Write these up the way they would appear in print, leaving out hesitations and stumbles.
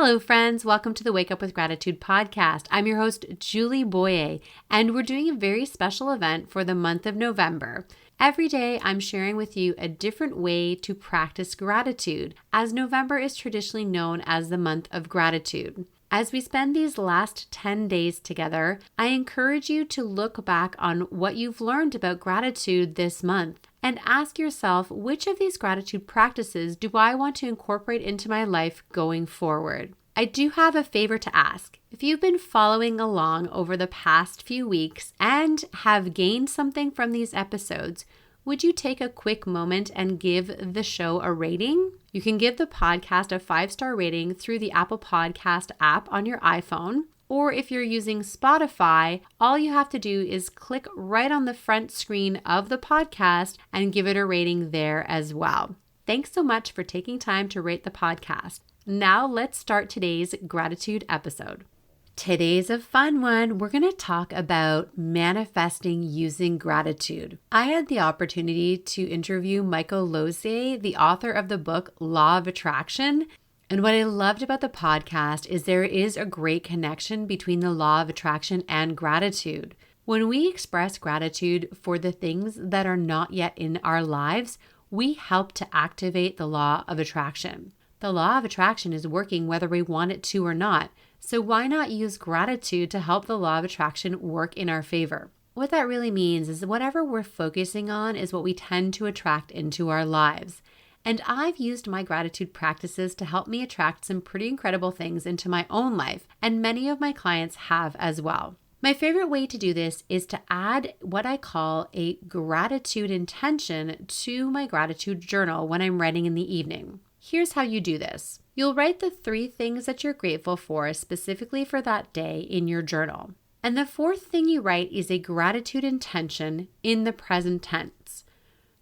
Hello, friends. Welcome to the Wake Up with Gratitude podcast. I'm your host, Julie Boyer, and we're doing a very special event for the month of November. Every day, I'm sharing with you a different way to practice gratitude, as November is traditionally known as the month of gratitude. As we spend these last 10 days together, I encourage you to look back on what you've learned about gratitude this month and ask yourself, which of these gratitude practices do I want to incorporate into my life going forward? I do have a favor to ask. If you've been following along over the past few weeks and have gained something from these episodes, would you take a quick moment and give the show a rating? You can give the podcast a 5-star rating through the Apple Podcast app on your iPhone. Or if you're using Spotify, all you have to do is click right on the front screen of the podcast and give it a rating there as well. Thanks so much for taking time to rate the podcast. Now let's start today's gratitude episode. Today's a fun one. We're going to talk about manifesting using gratitude. I had the opportunity to interview Michael Losier, the author of the book Law of Attraction. And what I loved about the podcast is there is a great connection between the law of attraction and gratitude. When we express gratitude for the things that are not yet in our lives, we help to activate the law of attraction. The law of attraction is working whether we want it to or not. So why not use gratitude to help the law of attraction work in our favor? What that really means is that whatever we're focusing on is what we tend to attract into our lives. And I've used my gratitude practices to help me attract some pretty incredible things into my own life, and many of my clients have as well. My favorite way to do this is to add what I call a gratitude intention to my gratitude journal when I'm writing in the evening. Here's how you do this. You'll write the 3 things that you're grateful for specifically for that day in your journal. And the 4th thing you write is a gratitude intention in the present tense.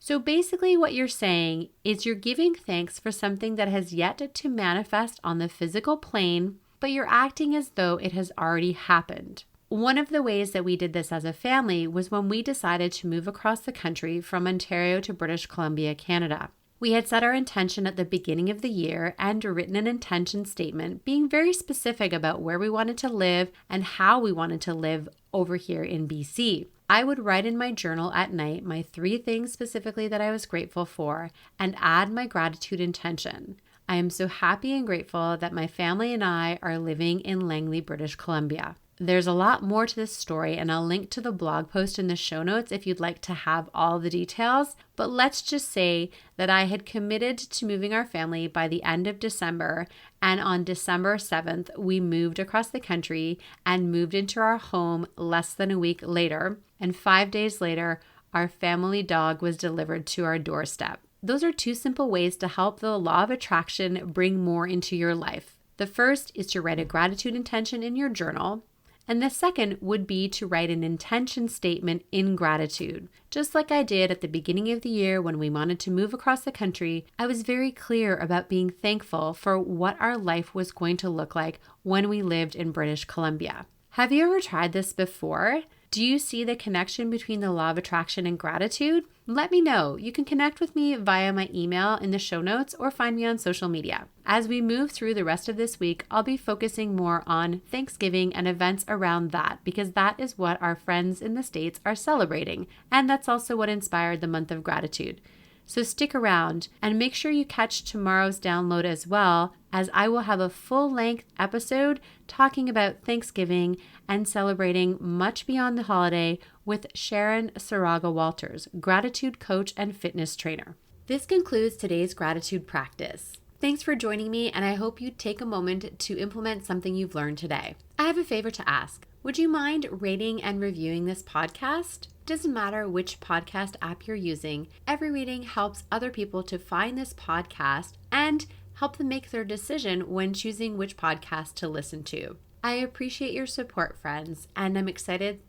So basically what you're saying is you're giving thanks for something that has yet to manifest on the physical plane, but you're acting as though it has already happened. One of the ways that we did this as a family was when we decided to move across the country from Ontario to British Columbia, Canada. We had set our intention at the beginning of the year and written an intention statement being very specific about where we wanted to live and how we wanted to live over here in BC. I would write in my journal at night my 3 things specifically that I was grateful for and add my gratitude intention. I am so happy and grateful that my family and I are living in Langley, British Columbia. There's a lot more to this story, and I'll link to the blog post in the show notes if you'd like to have all the details. But let's just say that I had committed to moving our family by the end of December, and on December 7th, we moved across the country and moved into our home less than a week later. And 5 days later, our family dog was delivered to our doorstep. Those are 2 simple ways to help the law of attraction bring more into your life. The first is to write a gratitude intention in your journal. And the second would be to write an intention statement in gratitude. Just like I did at the beginning of the year when we wanted to move across the country, I was very clear about being thankful for what our life was going to look like when we lived in British Columbia. Have you ever tried this before? Do you see the connection between the law of attraction and gratitude? Let me know. You can connect with me via my email in the show notes or find me on social media. As we move through the rest of this week, I'll be focusing more on Thanksgiving and events around that because that is what our friends in the States are celebrating. And that's also what inspired the month of gratitude. So stick around and make sure you catch tomorrow's download as well, as I will have a full-length episode talking about Thanksgiving and celebrating much beyond the holiday with Sharon Saraga Walters, gratitude coach and fitness trainer. This concludes today's gratitude practice. Thanks for joining me, and I hope you take a moment to implement something you've learned today. I have a favor to ask. Would you mind rating and reviewing this podcast? Doesn't matter which podcast app you're using, every rating helps other people to find this podcast and help them make their decision when choosing which podcast to listen to. I appreciate your support, friends, and I'm excited.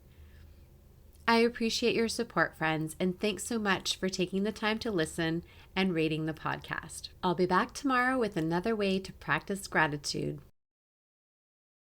I appreciate your support, friends, and thanks so much for taking the time to listen and rating the podcast. I'll be back tomorrow with another way to practice gratitude.